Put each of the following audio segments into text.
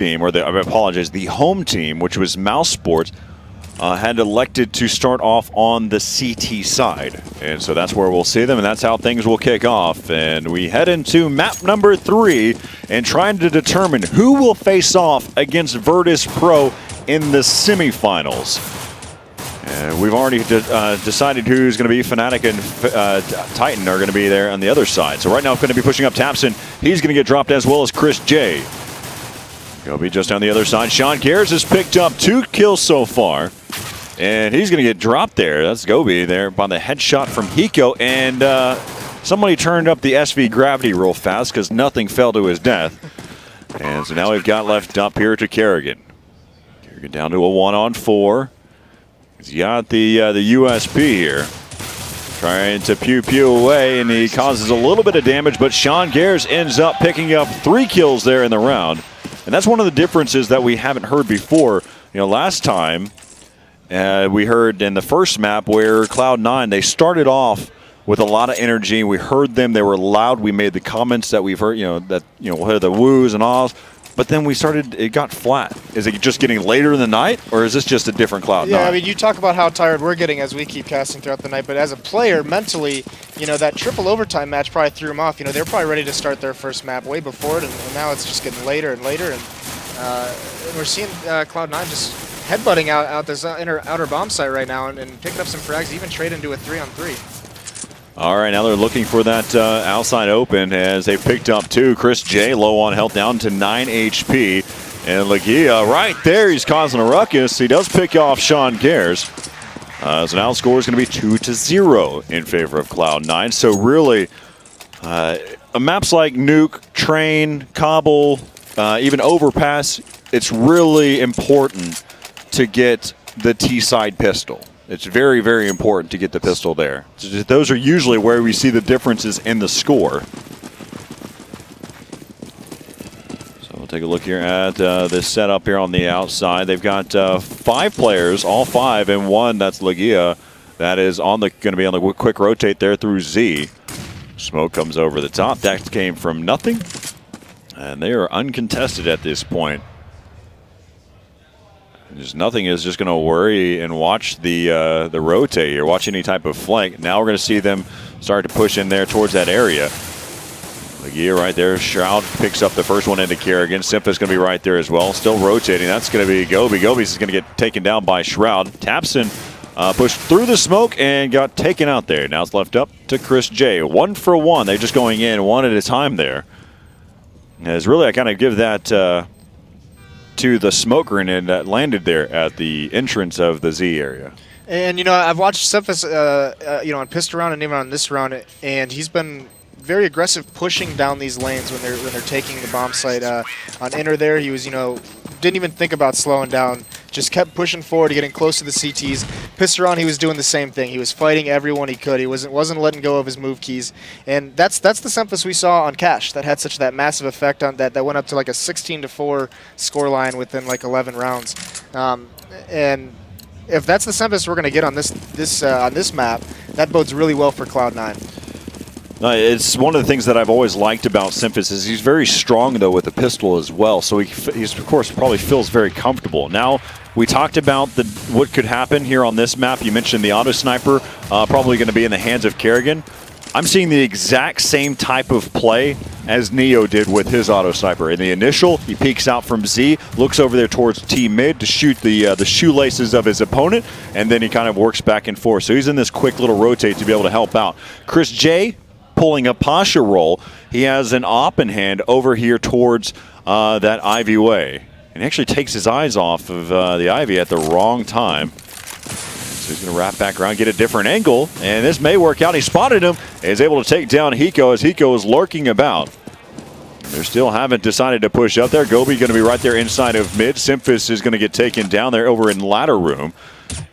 team, or I apologize, the home team, which was Mousesports, had elected to start off on the CT side. And so that's where we'll see them, and that's how things will kick off. And we head into map number 3 and trying to determine who will face off against Virtus Pro in the semifinals. And we've already decided who's going to be Fnatic and Titan are going to be there on the other side. So right now it's going to be pushing up Tapson. He's going to get dropped as well as Chris J. Gobi just on the other side. Sean Cares has picked up 2 kills so far. And he's going to get dropped there. That's Gobi there by the headshot from Hiko. And somebody turned up the SV gravity real fast because nothing fell to his death. And so now we've got left up here to Kerrigan. Kerrigan down to a 1-on-4. He's got the USP here. Trying to pew away, and he causes a little bit of damage, but Sean Gares ends up picking up 3 kills there in the round. And that's one of the differences that we haven't heard before. You know, last time we heard in the first map where Cloud9, they started off with a lot of energy. We heard them, they were loud. We made the comments that we've heard, we'll hear the woos and ahs. But then it got flat. Is it just getting later in the night, or is this just a different Cloud9? Yeah, I mean, you talk about how tired we're getting as we keep casting throughout the night, but as a player, mentally, that triple overtime match probably threw them off. They're probably ready to start their first map way before it, and now it's just getting later and later, and we're seeing Cloud9 just headbutting out this outer bomb site right now and picking up some frags, even trade into a 3-on-3. All right, now they're looking for that outside open as they picked up 2. Chris J low on health, down to 9 HP. And Lagia right there, he's causing a ruckus. He does pick off Sean Gares. So now the score is going to be 2-0 in favor of Cloud9. So really, maps like Nuke, Train, Cobble, even Overpass, it's really important to get the T-side pistol. It's very, very important to get the pistol there. Those are usually where we see the differences in the score. So we'll take a look here at this setup here on the outside. They've got 5 players, all 5, and 1 that's Lagia. That is going to be on the quick rotate there through Z. Smoke comes over the top. That came from nothing. And they are uncontested at this point. Nothing is just going to worry and watch the rotate here, watch any type of flank. Now we're going to see them start to push in there towards that area. Lagia right there. Shroud picks up the first one into Kerrigan. Sympha's going to be right there as well. Still rotating. That's going to be Gobi. Gobi's going to get taken down by Shroud. Tapson pushed through the smoke and got taken out there. Now it's left up to Chris J. 1 for 1. They're just going in one at a time there. As really, I kind of give that to the smoke grenade that landed there at the entrance of the Z area. And, I've watched Sympha's, on pissed around and even on this round, and he's been very aggressive pushing down these lanes when they're taking the bomb site. On inner there, he was, didn't even think about slowing down. Just kept pushing forward, getting close to the CTs. Pisteron, he was doing the same thing. He was fighting everyone he could. He wasn't letting go of his move keys. And that's the Sympha's we saw on Cash that had that massive effect on that went up to like a 16-4 scoreline within like 11 rounds. And if that's the Sympha's we're going to get on this map, that bodes really well for Cloud9. It's one of the things that I've always liked about Sympha's is he's very strong, though, with the pistol as well. So he's of course, probably feels very comfortable. Now, we talked about what could happen here on this map. You mentioned the auto sniper, probably going to be in the hands of Kerrigan. I'm seeing the exact same type of play as Neo did with his auto sniper. In the initial, he peeks out from Z, looks over there towards T mid to shoot the shoelaces of his opponent, and then he kind of works back and forth. So he's in this quick little rotate to be able to help out. Chris J pulling a Pasha roll. He has an op in hand over here towards that Ivy way. And he actually takes his eyes off of the Ivy at the wrong time. So he's going to wrap back around, get a different angle, and this may work out. He spotted him and is able to take down Hiko as Hiko is lurking about. They still haven't decided to push up there. Gobi going to be right there inside of mid. Symphis is going to get taken down there over in ladder room.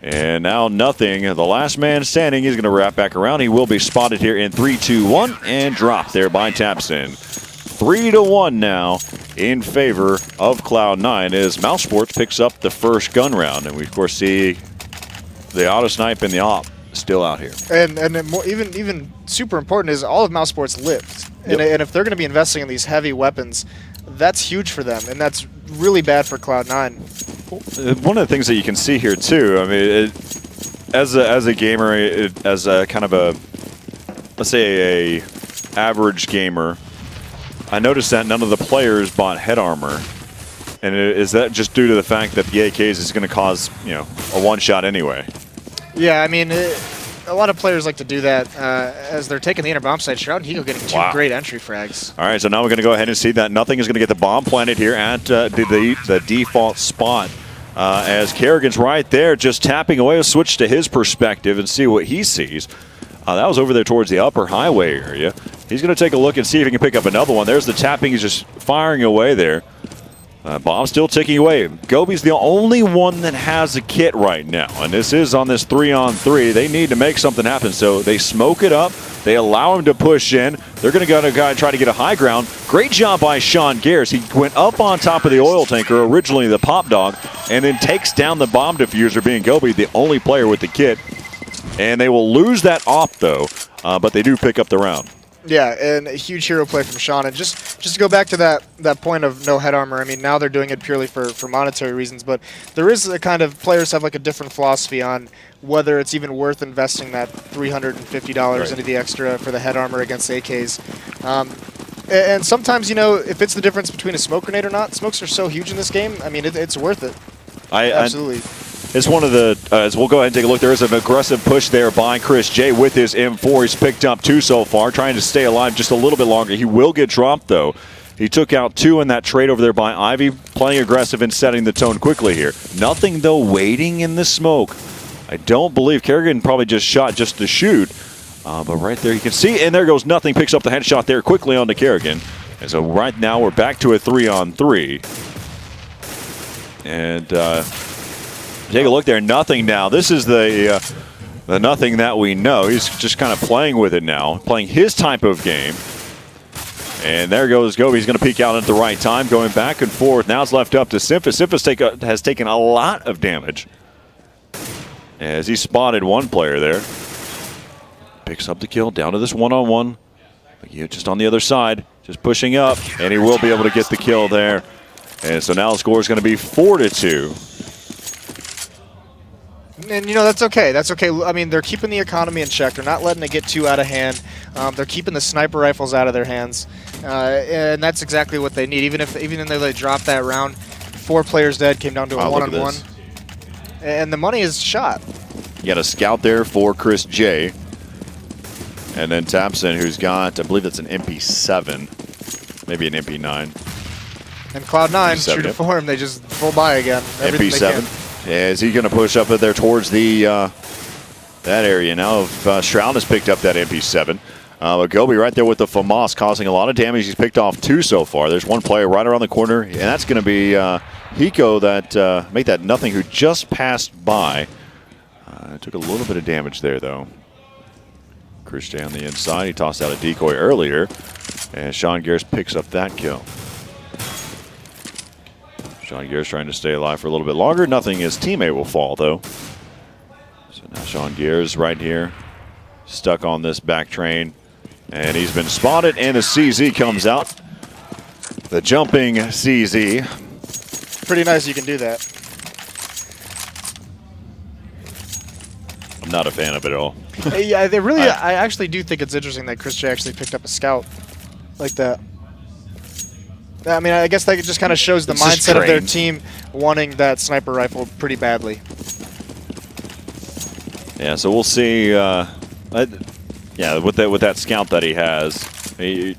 And now nothing. The last man standing is going to wrap back around. He will be spotted here in 3, 2, 1 and dropped there by Tapson. 3-1 now in favor of Cloud9 as Mousesports picks up the first gun round. And we, of course, see the auto snipe and the op still out here. And more, even super important is all of Mousesports lived. Yep. And if they're going to be investing in these heavy weapons, that's huge for them. And that's really bad for Cloud9. One of the things that you can see here too, I mean, as a gamer, as a kind of a, let's say a average gamer, I noticed that none of the players bought head armor. And is that just due to the fact that the AKs is going to cause, you know, a one-shot anyway? Yeah, I mean, a lot of players like to do that as they're taking the inner bomb site. Shroud and Hiko getting two great entry frags. All right, so now we're going to go ahead and see that Nothing is going to get the bomb planted here at the default spot. As Kerrigan's right there, just tapping away. We'll switch to his perspective and see what he sees. That was over there towards the upper highway area. He's going to take a look and see if he can pick up another one. There's the tapping. He's just firing away there. Bomb still ticking away. Gobi's the only one that has a kit right now, and this is on this 3-on-3. They need to make something happen, so they smoke it up. They allow him to push in. They're going to go to try to get a high ground. Great job by Sean Gares. He went up on top of the oil tanker, originally the pop dog, and then takes down the bomb diffuser, being Gobi the only player with the kit. And they will lose that off, though, but they do pick up the round. Yeah, and a huge hero play from Sean. And just to go back to that point of no head armor, I mean, now they're doing it purely for monetary reasons, but there is a kind of, players have like a different philosophy on whether it's even worth investing that $350 into the extra for the head armor against AKs. And sometimes, you know, if it's the difference between a smoke grenade or not, smokes are so huge in this game, I mean, it's worth it. Absolutely. It's one of the, as we'll go ahead and take a look, there is an aggressive push there by Chris J with his M4. He's picked up 2 so far, trying to stay alive just a little bit longer. He will get dropped, though. He took out 2 in that trade over there by Ivy, playing aggressive and setting the tone quickly here. Nothing, though, waiting in the smoke. I don't believe Kerrigan probably just shot just to shoot. But right there you can see, and there goes Nothing, picks up the headshot there quickly onto Kerrigan. And so right now we're back to a 3-on-3. And take a look there, Nothing now. This is the Nothing that we know. He's just kind of playing with it now, playing his type of game. And there goes Gobi. He's going to peek out at the right time, going back and forth. Now it's left up to Simphus. Simphus has taken a lot of damage as he spotted one player there. Picks up the kill, down to this one-on-one. Just on the other side, just pushing up, and he will be able to get the kill there. And so now the score is going to be 4-2. And, you know, that's okay. That's okay. I mean, they're keeping the economy in check. They're not letting it get too out of hand. They're keeping the sniper rifles out of their hands. And that's exactly what they need. Even though they dropped that round, 4 players dead, came down to a one-on-one. And the money is shot. You got a scout there for Chris J. And then Tapson, who's got, I believe that's an MP7, maybe an MP9. And Cloud9, true to form, they just full buy again. MP7. Is he going to push up there towards the that area now? If Shroud has picked up that MP7. But Gobi right there with the FAMAS causing a lot of damage. He's picked off 2 so far. There's one player right around the corner, and that's going to be Hiko that made that Nothing, who just passed by. Took a little bit of damage there, though. Chris J on the inside. He tossed out a decoy earlier, and Sean Gares picks up that kill. Sean Gares trying to stay alive for a little bit longer. Nothing, his teammate will fall, though. So now Sean Gares right here, stuck on this back train, and he's been spotted, and a CZ comes out. The jumping CZ. Pretty nice you can do that. I'm not a fan of it at all. Yeah, they really. I actually do think it's interesting that Chris J actually picked up a scout like that. I mean, I guess that just kind of shows the mindset of their team wanting that sniper rifle pretty badly. Yeah, so we'll see. Yeah, with that scout that he has, you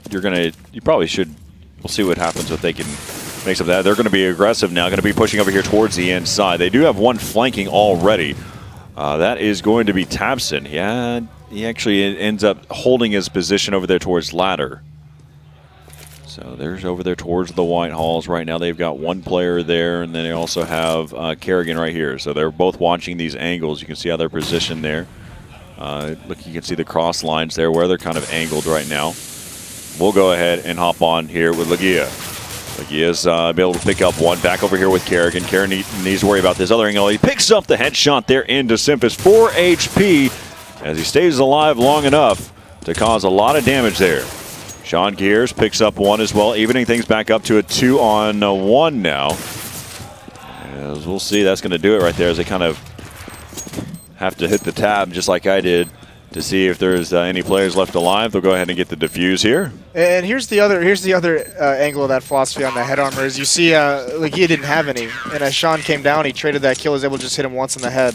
probably should. We'll see what happens if they can make some of that. They're going to be aggressive now. Going to be pushing over here towards the inside. They do have one flanking already. That is going to be Tabson. Yeah, he actually ends up holding his position over there towards ladder. So there's over there towards the White Halls right now. They've got one player there, and then they also have Kerrigan right here. So they're both watching these angles. You can see how they're positioned there. Look, you can see the cross lines there where they're kind of angled right now. We'll go ahead and hop on here with Lagia. Lagia's able to pick up one. Back over here with Kerrigan. Kerrigan needs to worry about this other angle. He picks up the headshot there into Simphus. 4 HP as he stays alive long enough to cause a lot of damage there. Sean Gears picks up one as well, evening things back up to a 2-on-1 now. As we'll see, that's going to do it right there as they kind of have to hit the tab just like I did to see if there's any players left alive. They'll go ahead and get the defuse here. And here's the other angle of that philosophy on the head armor is you see like he didn't have any, and as Sean came down, he traded that kill, was able to just hit him once in the head.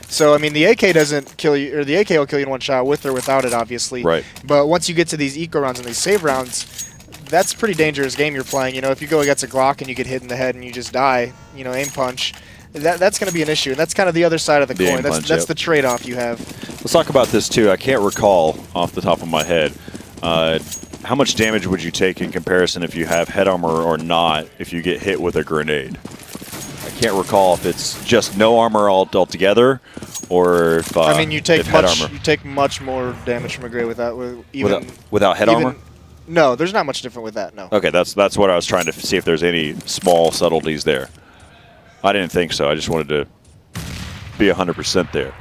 So I mean, the AK doesn't kill you, or the AK will kill you in one shot with or without it, obviously. Right. But once you get to these eco rounds and these save rounds, that's a pretty dangerous game you're playing. You know, if you go against a Glock and you get hit in the head and you just die, you know, aim punch. That's going to be an issue, and that's kind of the other side of the coin. That's the trade-off you have. Let's talk about this too. I can't recall off the top of my head. How much damage would you take in comparison if you have head armor or not if you get hit with a grenade? I can't recall if it's just no armor altogether, or if I mean, you take much much more damage from a grenade without head armor. No, there's not much different with that. No. Okay, that's what I was trying to see if there's any small subtleties there. I didn't think so. I just wanted to be 100% there.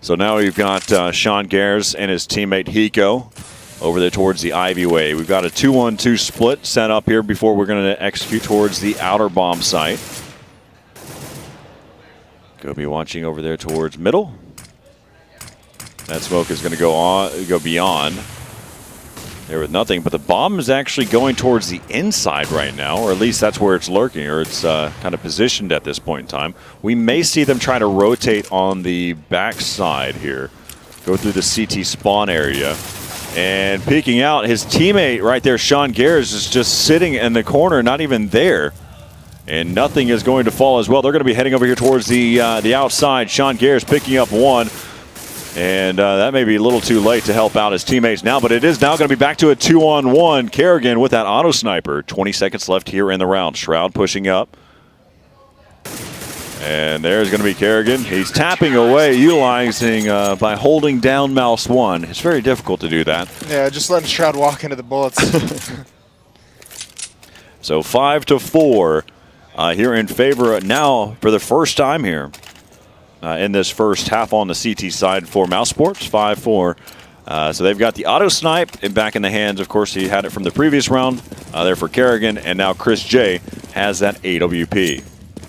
So now we've got Sean Gares and his teammate Hiko over there towards the Ivy Way. We've got a 2-1-2 split set up here before we're going to execute towards the outer bomb site. Go be watching over there towards middle. That smoke is going to go beyond. There with nothing, but the bomb is actually going towards the inside right now, or at least that's where it's lurking, or it's kind of positioned at this point in time. We may see them try to rotate on the back side here, go through the CT spawn area, and peeking out, his teammate right there, Sean Gares, is just sitting in the corner, not even there. And nothing is going to fall as well. They're going to be heading over here towards the outside. Sean Gares picking up one. And that may be a little too late to help out his teammates now, but it is now going to be back to a 2-on-1. Kerrigan with that auto sniper. 20 seconds left here in the round. Shroud pushing up. And there's going to be Kerrigan. He's tapping away, utilizing by holding down mouse 1. It's very difficult to do that. Yeah, just letting Shroud walk into the bullets. So 5-4 here in favor now for the first time here. In this first half on the CT side for Mousesports, 5-4. So they've got the auto snipe and back in the hands. Of course, he had it from the previous round there for Kerrigan, and now Chris J has that AWP.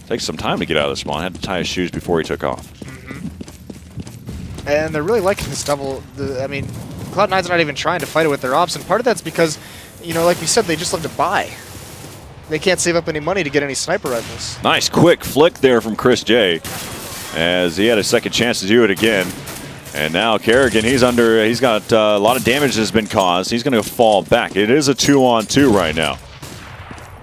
Takes some time to get out of the spawn. Had to tie his shoes before he took off. Mm-hmm. And they're really liking this double. I mean, Cloud9's not even trying to fight it with their ops, and part of that's because, you know, like we said, they just love to buy. They can't save up any money to get any sniper rifles. Nice quick flick there from Chris J, as he had a second chance to do it again. And now Kerrigan, he's got a lot of damage has been caused. He's going to fall back. It is a 2-on-2 right now.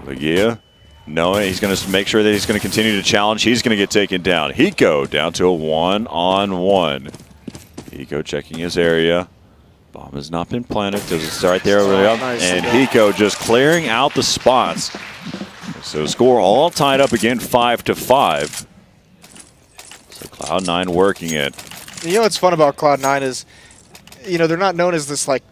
Legia, no, he's going to make sure that he's going to continue to challenge. He's going to get taken down. Hiko down to a 1-on-1. Hiko checking his area. Bomb has not been planted because it's right there over there. Nice. And Hiko just clearing out the spots. So score all tied up again, 5-5. So Cloud9 working it. You know what's fun about Cloud9 is, you know, they're not known as this like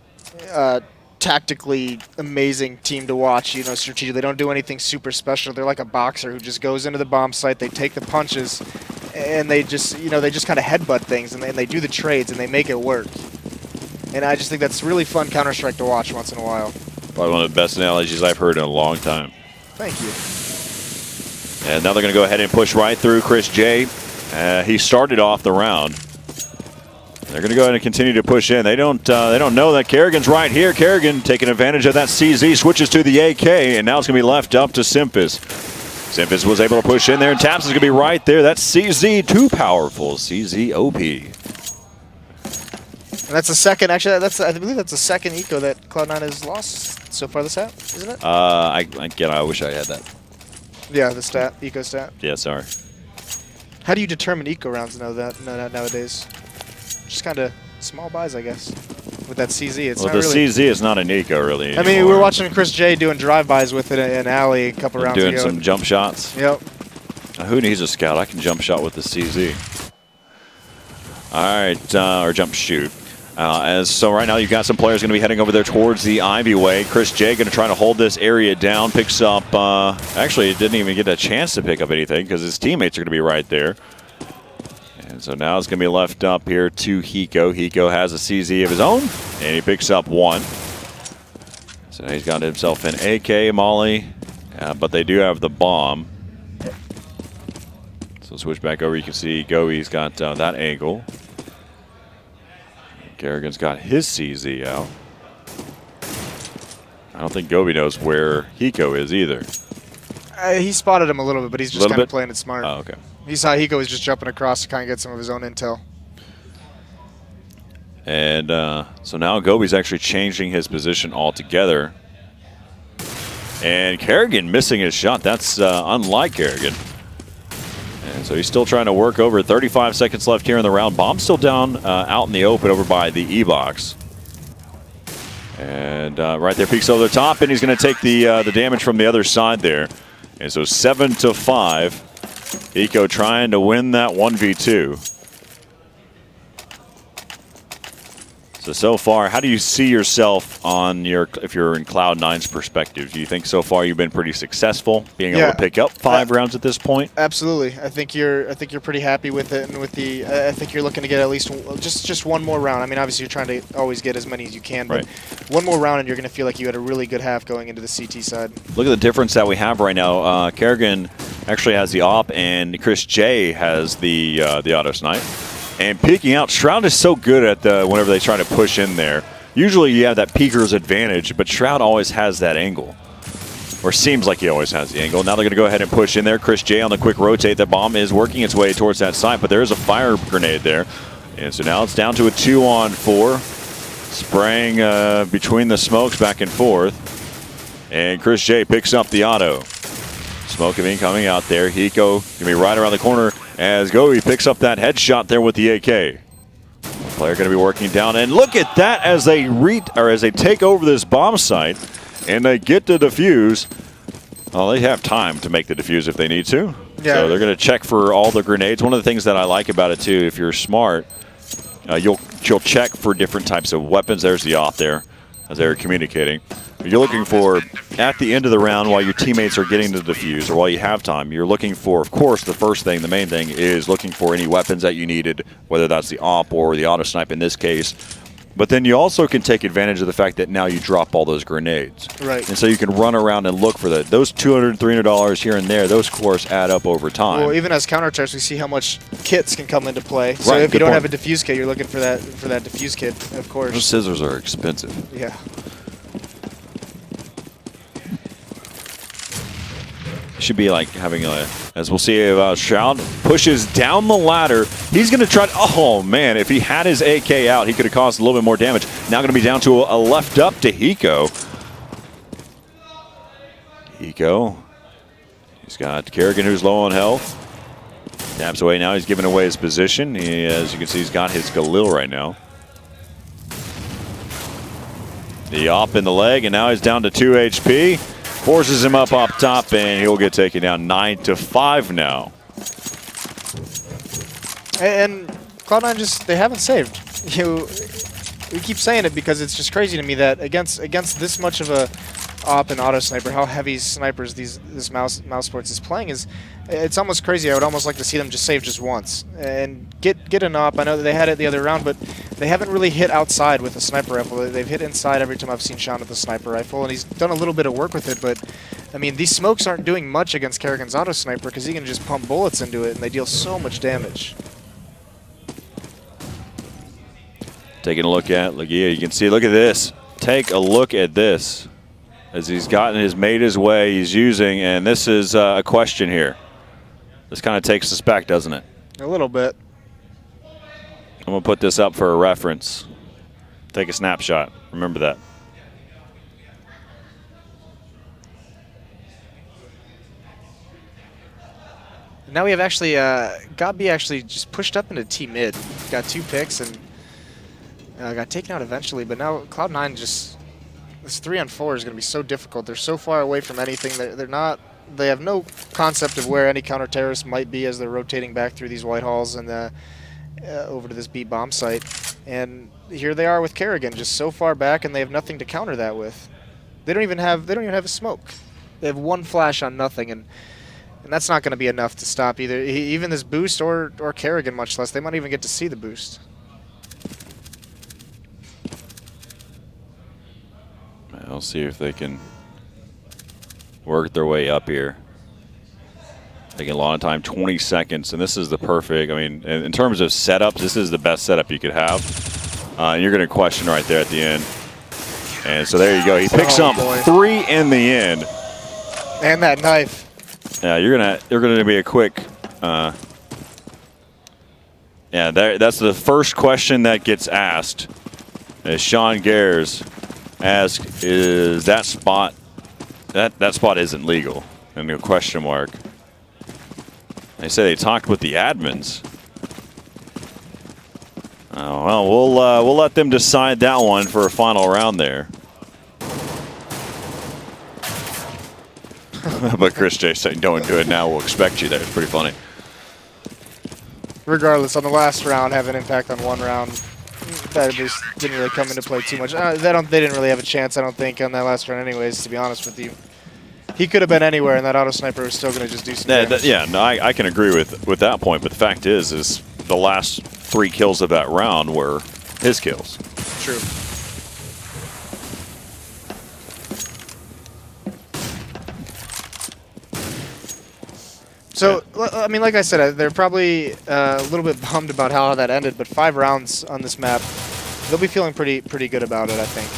tactically amazing team to watch. You know, strategic. They don't do anything super special. They're like a boxer who just goes into the bomb site. They take the punches, and they just, you know, they just kind of headbutt things, and they do the trades, and they make it work. And I just think that's really fun Counter-Strike to watch once in a while. Probably one of the best analogies I've heard in a long time. Thank you. And now they're going to go ahead and push right through Chris J. He started off the round. They're going to go ahead and continue to push in. They don't know that Kerrigan's right here. Kerrigan taking advantage of that CZ, switches to the AK, and now it's going to be left up to Simpus. Simpus was able to push in there, and Taps is going to be right there. That's CZ, too powerful. CZ OP. And that's the second, actually, I believe that's the second eco that Cloud9 has lost so far this half, isn't it? Again, I wish I had that. Yeah, the stat, eco stat. Yeah, sorry. How do you determine eco rounds nowadays? Just kind of small buys, I guess. With that CZ, it's not really. Well, the CZ is not an eco, really, anymore. I mean, we were watching Chris J doing drive-bys with it in Alley a couple rounds ago. Doing some jump shots. Yep. Who needs a scout? I can jump shot with the CZ. All right, or jump shoot. So right now you've got some players going to be heading over there towards the Ivy Way. Chris J going to try to hold this area down. Picks up, actually didn't even get a chance to pick up anything because his teammates are going to be right there. And so now it's going to be left up here to Hiko. Hiko has a CZ of his own, and he picks up one. So now he's got himself an AK Molly, but they do have the bomb. So switch back over. You can see Goey's got that angle. Kerrigan's got his CZ out. I don't think Goby knows where Hiko is either. He spotted him a little bit, but he's just kind of playing it smart. Oh, okay. He saw Hiko was just jumping across to kind of get some of his own intel. And so now Goby's actually changing his position altogether. And Kerrigan missing his shot. That's unlike Kerrigan. And so he's still trying to work over. 35 seconds left here in the round. Bomb still down out in the open over by the E-box. And right there, peeks over the top, and he's going to take the damage from the other side there. And so 7-5. Hiko trying to win that 1v2. So far, how do you see yourself on if you're in Cloud9's perspective? Do you think so far you've been pretty successful being able to pick up 5 rounds at this point? Absolutely. I think you're pretty happy with it, and with the I think you're looking to get at least just one more round. I mean, obviously you're trying to always get as many as you can, but one more round and you're going to feel like you had a really good half going into the CT side. Look at the difference that we have right now. Kerrigan actually has the op, and Chris J has the auto snipe. And peeking out, Shroud is so good at whenever they try to push in there. Usually you have that peeker's advantage, but Shroud always has that angle. Or seems like he always has the angle. Now they're going to go ahead and push in there. Chris J on the quick rotate. The bomb is working its way towards that side, but there is a fire grenade there. And so now it's down to a 2-on-4. Spraying between the smokes back and forth. And Chris J picks up the auto. Smoke coming out there. Hiko going to be right around the corner as Goey picks up that headshot there with the AK. Player going to be working down, and look at that as they take over this bomb site and they get to defuse. Well, they have time to make the defuse if they need to. Yeah. So they're going to check for all the grenades. One of the things that I like about it too, if you're smart, you'll check for different types of weapons. There's the op there as they're communicating. You're looking for, at the end of the round, while your teammates are getting to the defuse, or while you have time, you're looking for, of course, the main thing is looking for any weapons that you needed, whether that's the op or the auto snipe in this case. But then you also can take advantage of the fact that now you drop all those grenades. Right. And so you can run around and look for that. Those $200, $300 here and there, those cores add up over time. Well, even as counter-attacks, we see how much kits can come into play. So if you don't have a defuse kit, you're looking for that defuse kit, of course. Those scissors are expensive. Yeah. Should be like having as we'll see, Shroud pushes down the ladder. He's going to try oh man, if he had his AK out, he could have caused a little bit more damage. Now going to be down to a left up to Hiko. He's got Kerrigan, who's low on health. Taps away now, he's giving away his position. As you can see, he's got his Galil right now. The op in the leg, and now he's down to 2 HP. Forces him up top, and he'll get taken down 9-5 now. And Cloud9 they haven't saved. We keep saying it because it's just crazy to me that against this much of a op and auto sniper, how heavy snipers this Mousesports is playing it's almost crazy. I would almost like to see them just save just once and get an op. I know that they had it the other round, but they haven't really hit outside with a sniper rifle. They've hit inside every time I've seen Sean with a sniper rifle, and he's done a little bit of work with it, but I mean, these smokes aren't doing much against Kerrigan's auto sniper because he can just pump bullets into it and they deal so much damage. Taking a look at Legia, you can see, look at this. Take a look at this. As he's made his way, he's using, and this is a question here. This kind of takes us back, doesn't it? A little bit. I'm going to put this up for a reference. Take a snapshot. Remember that. Now we have actually, Gabi actually just pushed up into T-mid. Got 2 picks and got taken out eventually, but now Cloud9 just, this 3-on-4 is going to be so difficult. They're so far away from anything. They have no concept of where any counter-terrorist might be as they're rotating back through these white halls and over to this B bomb site. And here they are with Kerrigan, just so far back, and they have nothing to counter that with. They don't even have a smoke. They have 1 flash on nothing, and that's not going to be enough to stop even this boost or Kerrigan, much less. They might even get to see the boost. I'll see if they can work their way up here. Taking a lot of time, 20 seconds, and this is the perfect. I mean, in terms of setups, this is the best setup you could have. You're going to question right there at the end. And so there you go. He picks up 3 in the end. And that knife. Yeah, you're gonna be a quick. Yeah, that's the first question that gets asked. As Sean Gares asks, "Is that spot that spot isn't legal?" And a question mark. They say they talked with the admins. Oh, well, we'll let them decide that one for a final round there. But Chris J saying, "Don't do it now. We'll expect you there." It's pretty funny. Regardless, on the last round, have an impact on one round. That just didn't really come into play too much. They didn't really have a chance, I don't think, on that last round anyways, to be honest with you. He could have been anywhere, and that auto sniper was still going to just do some damage. Yeah, no, I can agree with that point, but the fact is the last 3 kills of that round were his kills. True. So, I mean, like I said, they're probably a little bit bummed about how that ended, but 5 rounds on this map, they'll be feeling pretty good about it, I think.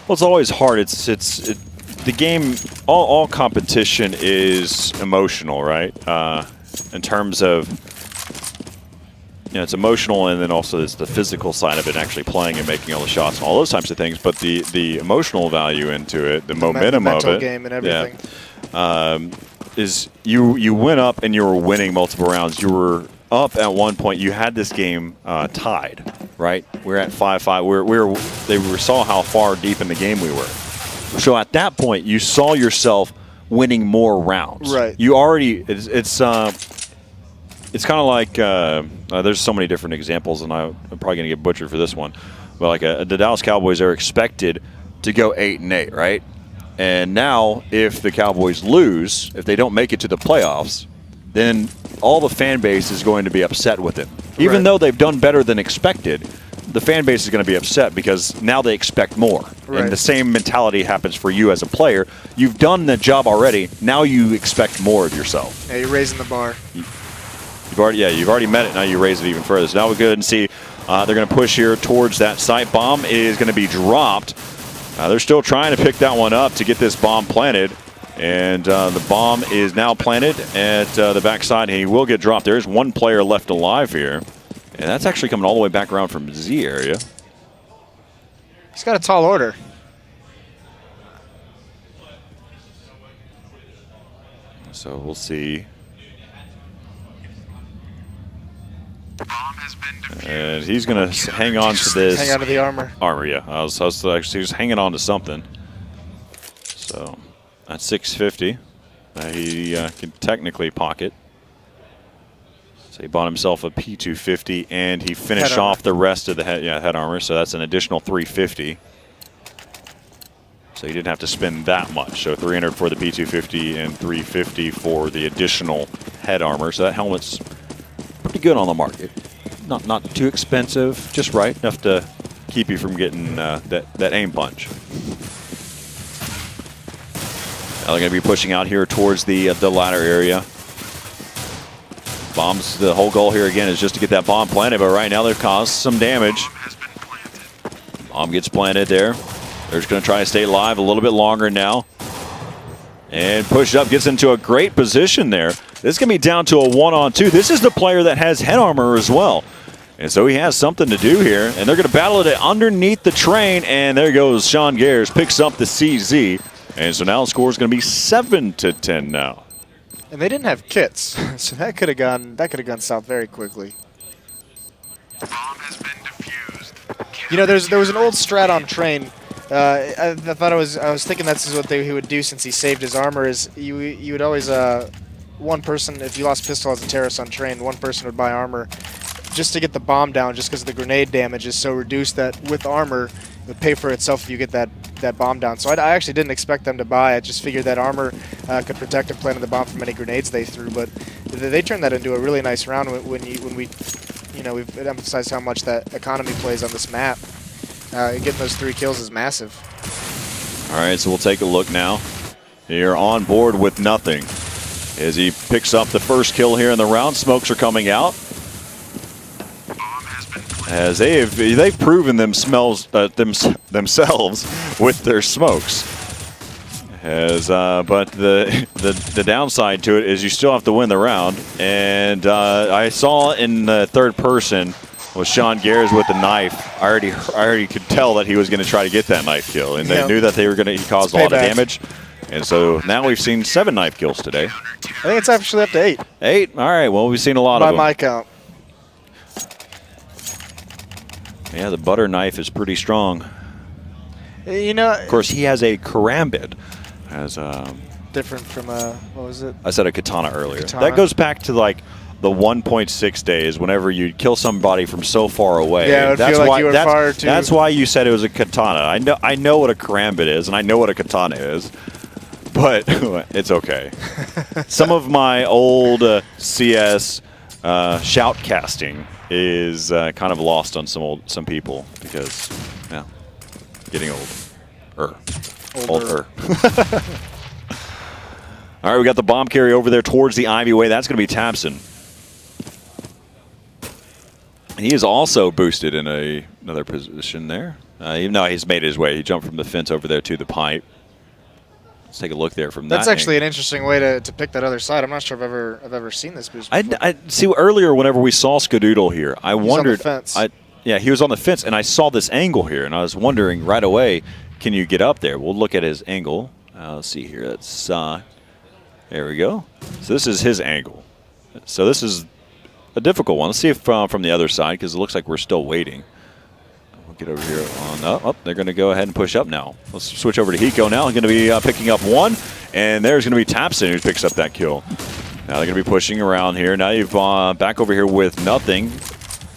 Well, it's always hard. The game, all competition is emotional, right? In terms of, it's emotional, and then also there's the physical side of it, actually playing and making all the shots and all those types of things. But the emotional value into it, the momentum of it, game and everything. Yeah, is you went up and you were winning multiple rounds. You were up at one point. You had this game tied, right? We're at 5-5. They saw how far deep in the game we were. So at that point, you saw yourself winning more rounds. Right. You already. It's kind of like there's so many different examples, and I'm probably gonna get butchered for this one. But like the Dallas Cowboys are expected to go 8-8, right? And now, if the Cowboys lose, if they don't make it to the playoffs, then all the fan base is going to be upset with them. Even though they've done better than expected, the fan base is going to be upset because now they expect more. And the same mentality happens for you as a player. You've done the job already. Now you expect more of yourself. Yeah, you're raising the bar. You've already met it. Now you raise it even further. So now we'll go ahead and see. They're going to push here towards that site. Bomb is going to be dropped. They're still trying to pick that one up to get this bomb planted. And the bomb is now planted at the backside. He will get dropped. There's one player left alive here. And that's actually coming all the way back around from Z area. He's got a tall order. So we'll see. And he's going to hang on to this. Hang on to the armor. Yeah. I was actually just hanging on to something. So that's 650. He can technically pocket. So he bought himself a P250, and he finished off the rest of the head armor. So that's an additional 350. So he didn't have to spend that much. So 300 for the P250 and 350 for the additional head armor. So that helmet's pretty good on the market. Not too expensive, just right enough to keep you from getting that aim punch. Now they're going to be pushing out here towards the ladder area. Bombs, the whole goal here again is just to get that bomb planted, but right now they've caused some damage. Bomb gets planted there. They're just going to try to stay alive a little bit longer now. And push up, gets into a great position there. This is going to be down to a 1-on-2. This is the player that has head armor as well. And so he has something to do here. And they're going to battle it underneath the train. And there goes Sean Gares, picks up the CZ. And so now the score is going to be 7-10 now. And they didn't have kits, so that could have gone south very quickly. Bomb has been defused. You know, there was an old strat on train. I thought I was thinking that's what he would do since he saved his armor. Is you would always one person, if you lost pistol as a terrorist on train, one person would buy armor just to get the bomb down, just because the grenade damage is so reduced that with armor it would pay for itself if you get that bomb down. So I actually didn't expect them to buy. I just figured that armor could protect and planted the bomb from any grenades they threw. But they turned that into a really nice round when we've emphasized how much that economy plays on this map. Getting those 3 kills is massive. All right, so we'll take a look now. Here on board with nothing as he picks up the first kill here in the round. Smokes are coming out. As they've proven themselves with their smokes. But the downside to it is you still have to win the round. And I saw in the third person with Sean Gares with the knife. I already could tell that he was going to try to get that knife kill, and they knew that they were going to. He caused a lot of damage, and so now we've seen 7 knife kills today. I think it's actually up to 8. 8. All right. Well, we've seen a lot of them. By my count. Yeah, the butter knife is pretty strong. You know, of course, he has a karambit. As different from what was it? I said a katana earlier. Katana. That goes back to like the 1.6 days. Whenever you kill somebody from so far away. Yeah, it would feel like you were far too. That's why you said it was a katana. I know what a karambit is, and I know what a katana is, but it's okay. Some of my old CS shoutcasting is kind of lost on some people because, yeah, getting older. All right, we got the bomb carry over there towards the Ivy Way. That's going to be Tapson. He is also boosted in another position there. Even though he's made his way, he jumped from the fence over there to the pipe. Let's take a look there from that. That's actually an interesting way to pick that other side. I'm not sure if I've ever seen this boost before. I see earlier whenever we saw Skadoodle here, I wondered. On the fence. Yeah, he was on the fence, and I saw this angle here, and I was wondering right away, can you get up there? We'll look at his angle. Let's see here. That's there we go. So this is his angle. So this is a difficult one. Let's see if from the other side, because it looks like we're still waiting. We'll get over here on up. They're going to go ahead and push up now. Let's switch over to Hiko now. Going to be picking up 1, and there's going to be Tapson who picks up that kill. Now they're going to be pushing around here. Now you've back over here with nothing.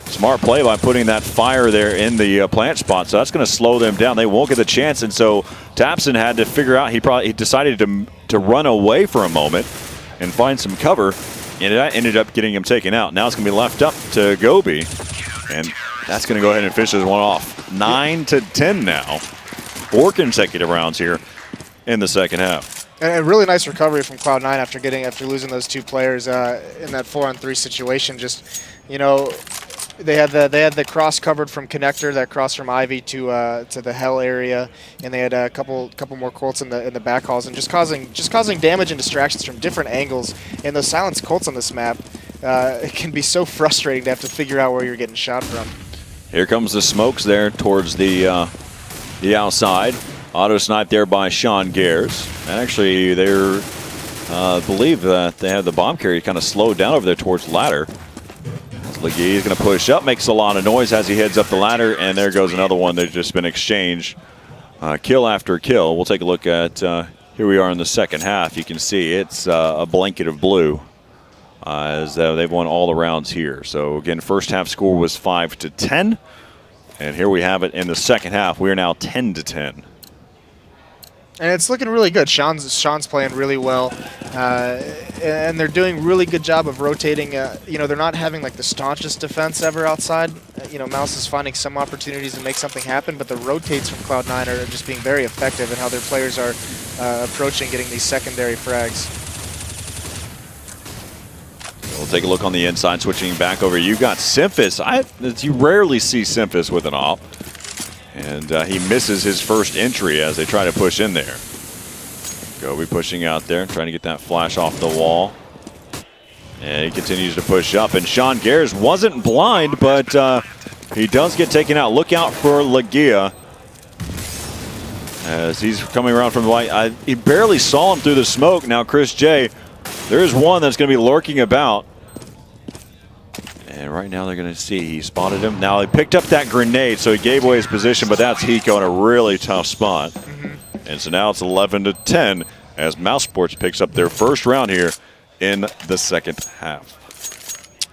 Smart play by putting that fire there in the plant spot. So that's going to slow them down. They won't get the chance, and so Tapson had to figure out. He decided to run away for a moment and find some cover, and that ended up getting him taken out. Now it's going to be left up to Gobi, and that's going to go ahead and finish this one off. 9-10 now. 4 consecutive rounds here in the second half. And a really nice recovery from Cloud9 after losing those 2 players in that 4-on-3 situation. Just, you know, they had the cross covered from Connector, that cross from Ivy to the Hell area, and they had a couple more Colts in the back halls, and just causing damage and distractions from different angles. And those silenced Colts on this map, it can be so frustrating to have to figure out where you're getting shot from. Here comes the smokes there towards the outside. Auto snipe there by Sean Gares. And actually, they're believe that they have the bomb carry kind of slowed down over there towards ladder. He's going to push up, makes a lot of noise as he heads up the ladder, and there goes another one. They've just been exchanged kill after kill. We'll take a look at here we are in the second half. You can see it's a blanket of blue as they've won all the rounds here. So again, first half score was 5-10, and here we have it in the second half. We are now 10-10. And it's looking really good. Sean's playing really well, and they're doing really good job of rotating. You know, they're not having like the staunchest defense ever outside. You know, Mouz is finding some opportunities to make something happen, but the rotates from Cloud9 are just being very effective in how their players are approaching getting these secondary frags. We'll take a look on the inside, switching back over. You've got Simphis. You rarely see Simphis with an op. And he misses his first entry as they try to push in there. Gobi pushing out there, trying to get that flash off the wall. And he continues to push up. And Sean Gares wasn't blind, but he does get taken out. Look out for Lagia as he's coming around from the light. He barely saw him through the smoke. Now Chris J, there's one that's going to be lurking about. And right now they're going to see he spotted him. Now he picked up that grenade, so he gave away his position, but that's Hiko in a really tough spot. And so now it's 11-10 as Mousesports picks up their first round here in the second half.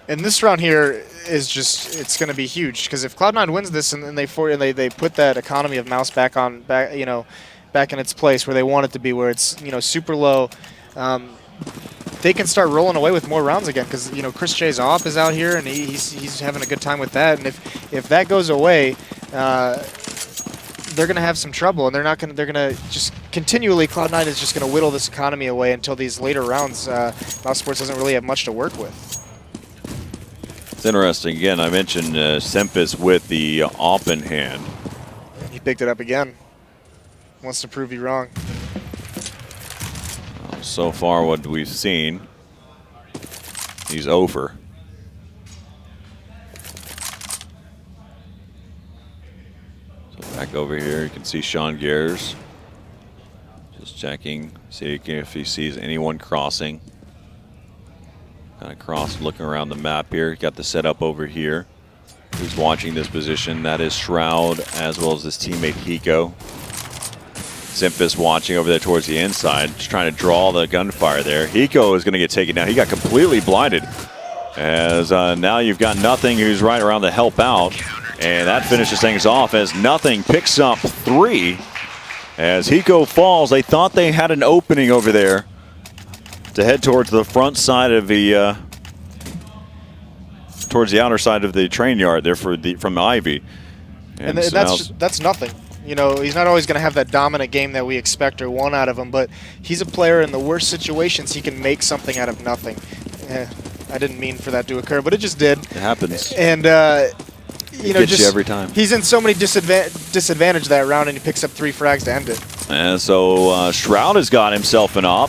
And this round here is just, it's going to be huge, because if Cloud9 wins this and they put that economy of Mouse back in its place where they want it to be, where it's, you know, super low, they can start rolling away with more rounds again, because, you know, Chris J's op is out here and he's having a good time with that. And if that goes away, they're going to have some trouble, and they're not going to. They're going to just continually. Cloud9 is just going to whittle this economy away until these later rounds. Mousesports doesn't really have much to work with. It's interesting. Again, I mentioned Sempis with the op in hand. He picked it up again. Wants to prove you wrong. So far, what we've seen, he's over. So back over here, you can see Sean Gears just checking, see if he sees anyone crossing. Kind of cross, looking around the map here. Got the setup over here. Who's watching this position? That is Shroud, as well as his teammate Hiko. Sempis watching over there towards the inside, just trying to draw the gunfire there. Hiko is going to get taken down. He got completely blinded. As now you've got Nothing, who's right around to help out. And that finishes things off as Nothing picks up 3. As Hiko falls, they thought they had an opening over there to head towards the front side of the, towards the outer side of the train yard there for from Ivy. And that's Nothing. You know, he's not always going to have that dominant game that we expect or want out of him, but he's a player in the worst situations. He can make something out of nothing. I didn't mean for that to occur, but it just did. It happens. And, you know, gets you every time. He's in so many disadvantage that round, and he picks up 3 frags to end it. And so Shroud has got himself an op,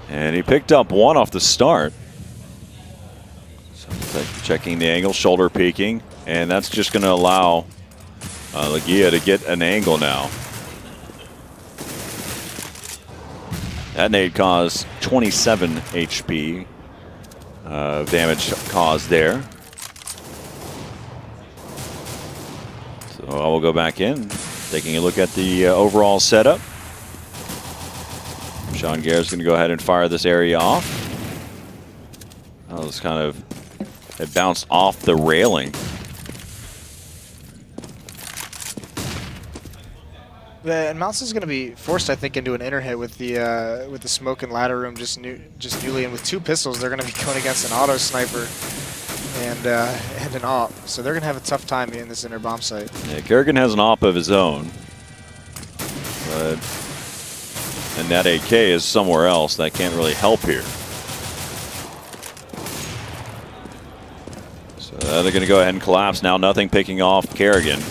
and he picked up 1 off the start. So checking the angle, shoulder peeking, and that's just going to allow Legia to get an angle now. That nade caused 27 HP damage caused there. So I will go back in, taking a look at the overall setup. Sean Guerre's going to go ahead and fire this area off. That was kind of, it bounced off the railing. And Mouz is going to be forced, I think, into an inner hit with the smoke and ladder room just newly, and with 2 pistols, they're going to be going against an auto sniper and an op. So they're going to have a tough time in this inner bomb site. Yeah, Kerrigan has an op of his own, but and that AK is somewhere else. That can't really help here. So they're going to go ahead and collapse now. Nothing picking off Kerrigan.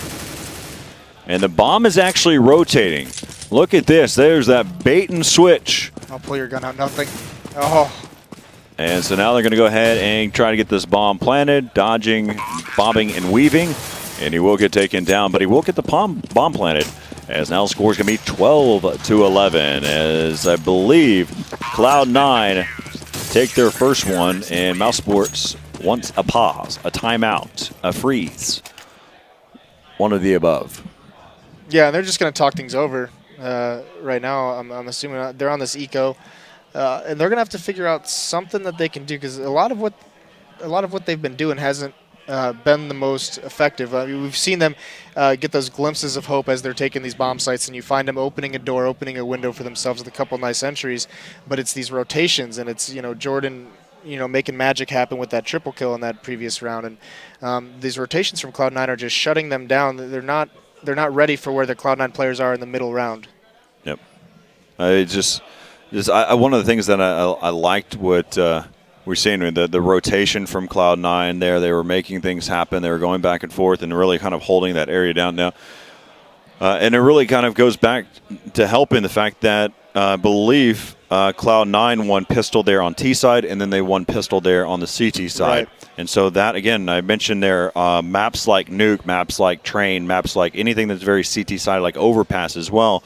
And the bomb is actually rotating. Look at this. There's that bait and switch. I'll pull your gun out. Nothing. Oh. And so now they're going to go ahead and try to get this bomb planted, dodging, bobbing, and weaving. And he will get taken down, but he will get the bomb planted. As now the score is going to be 12-11. As I believe Cloud9 take their first one, and Mousesports wants a pause, a timeout, a freeze. One of the above. Yeah, they're just going to talk things over right now. I'm assuming they're on this eco, and they're going to have to figure out something that they can do, because a lot of what they've been doing hasn't been the most effective. I mean, we've seen them get those glimpses of hope as they're taking these bomb sites, and you find them opening a door, opening a window for themselves with a couple nice entries. But it's these rotations, and it's Jordan, making magic happen with that triple kill in that previous round, and these rotations from Cloud9 are just shutting them down. They're not ready for where the Cloud9 players are in the middle round. Yep. One of the things that I liked what we're seeing, the rotation from Cloud9 there. They were making things happen. They were going back and forth and really kind of holding that area down now. And it really kind of goes back to helping the fact that I believe Cloud9 won pistol there on T side, and then they won pistol there on the CT side. Right. And so that, again, I mentioned there, maps like Nuke, maps like Train, maps like anything that's very CT side, like Overpass as well,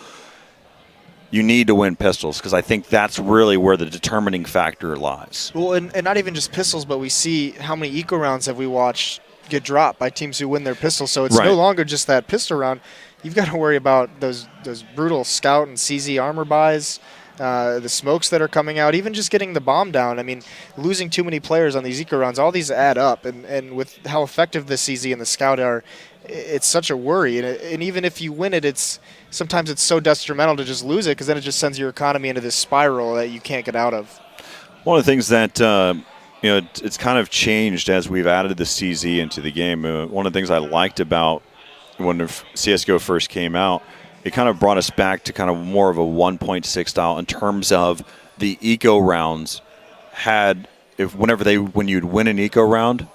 you need to win pistols, because I think that's really where the determining factor lies. Well, and not even just pistols, but we see how many eco rounds have we watched get dropped by teams who win their pistols. So it's no longer just that pistol round. You've got to worry about those brutal scout and CZ armor buys, the smokes that are coming out, even just getting the bomb down. I mean, losing too many players on these eco rounds, all these add up. And with how effective the CZ and the scout are, it's such a worry. And even if you win it, sometimes it's so detrimental to just lose it, because then it just sends your economy into this spiral that you can't get out of. One of the things that it's kind of changed as we've added the CZ into the game. One of the things I liked about when CSGO first came out it kind of brought us back to kind of more of a 1.6 style in terms of the eco rounds had, when you'd win an eco round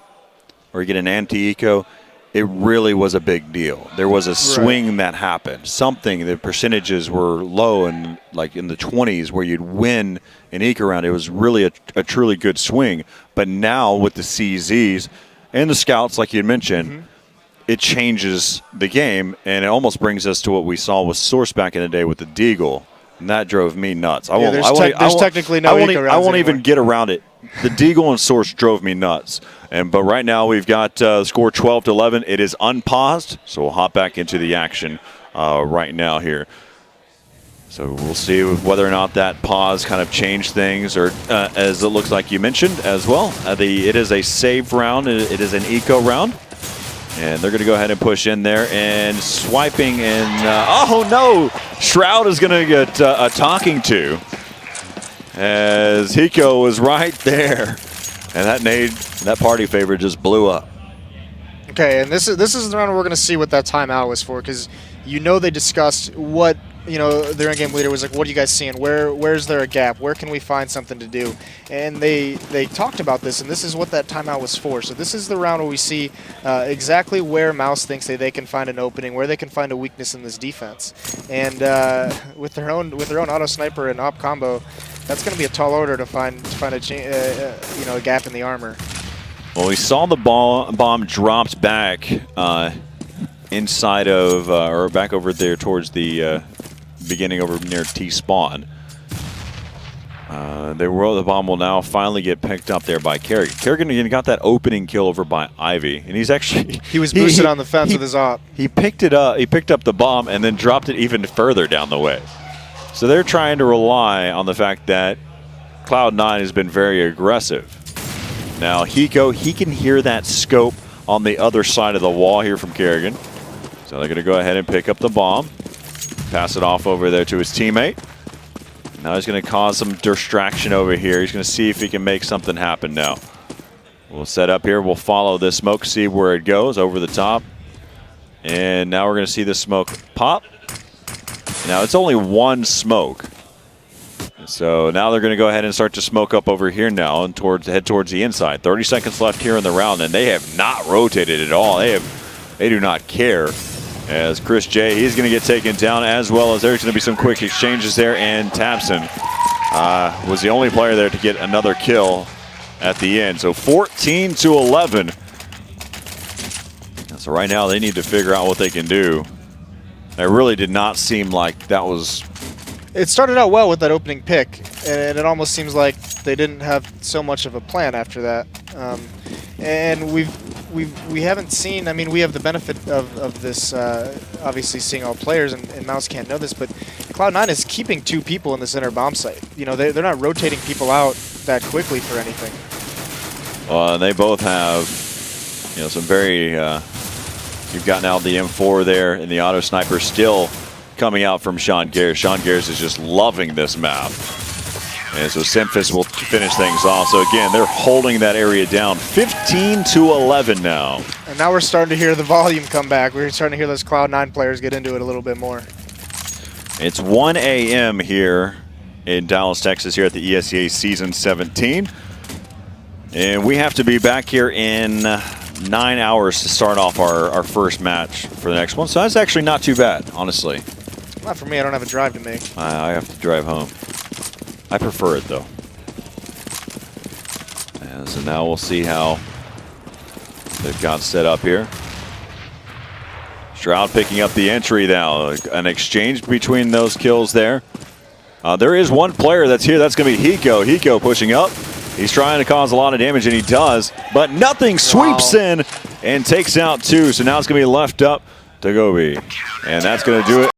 or you get an anti-eco, it really was a big deal. There was a swing that happened. The percentages were low and like in the 20s where you'd win an eco round. It was really a truly good swing. But now with the CZs and the scouts, like you had mentioned, it changes the game, and it almost brings us to what we saw with Source back in the day with the Deagle. And that drove me nuts. There's technically no eco rounds I won't even get around it. The Deagle and Source drove me nuts. But right now we've got the score 12-11. It is unpaused, so we'll hop back into the action right now here. So we'll see whether or not that pause kind of changed things, or as it looks like you mentioned as well. It is a save round. It is an eco round. And they're going to go ahead and push in there and swiping in. Oh, no. Shroud is going to get a talking to, as Hiko was right there. And that nade, that party favor just blew up. Okay, and this is the round where we're going to see what that timeout was for, because they discussed what, their in-game leader was like, what are you guys seeing? Where's there a gap? Where can we find something to do? And they talked about this, and this is what that timeout was for. So this is the round where we see exactly where Mouz thinks they can find an opening, where they can find a weakness in this defense. And with their own auto sniper and op combo, that's going to be a tall order to find a gap in the armor. Well, we saw the bomb dropped back inside of, or back over there towards the beginning over near T-spawn. The bomb will now finally get picked up there by Kerrigan. Kerrigan got that opening kill over by Ivy, and he's actually he was boosted on the fence with his op. He picked it up. He picked up the bomb and then dropped it even further down the way. So they're trying to rely on the fact that Cloud9 has been very aggressive. Now Hiko, he can hear that scope on the other side of the wall here from Kerrigan. So they're going to go ahead and pick up the bomb, pass it off over there to his teammate. Now he's going to cause some distraction over here. He's going to see if he can make something happen now. We'll set up here. We'll follow this smoke, see where it goes over the top. And now we're going to see the smoke pop. Now it's only one smoke. So now they're going to go ahead and start to smoke up over here now and head towards the inside. 30 seconds left here in the round, and they have not rotated at all. They do not care. As Chris J, he's going to get taken down, as well as there's going to be some quick exchanges there, and Tapson was the only player there to get another kill at the end. So 14-11. So right now they need to figure out what they can do. It really did not seem like that was... It started out well with that opening pick, and it almost seems like they didn't have so much of a plan after that. And we haven't seen. I mean, we have the benefit of this, obviously seeing all players, and Mouz can't know this, but Cloud9 is keeping 2 people in the center bomb site. They're not rotating people out that quickly for anything. They both have, some very. You've got now the M4 there, and the auto sniper still coming out from Sean Garris. Sean Garris is just loving this map. And so Simphis will finish things off. So again, they're holding that area down. 15-11 now. And now we're starting to hear the volume come back. We're starting to hear those Cloud9 players get into it a little bit more. It's 1 a.m. here in Dallas, Texas, here at the ESEA Season 17. And we have to be back here in 9 hours to start off our first match for the next one. So that's actually not too bad, honestly. Not for me. I don't have a drive to make. I have to drive home. I prefer it, though. And so now we'll see how they've got set up here. Shroud picking up the entry now. An exchange between those kills there. There is one player that's here. That's going to be Hiko. Hiko pushing up. He's trying to cause a lot of damage, and he does. But nothing sweeps in and takes out 2. So now it's going to be left up to Gobi. And that's going to do it.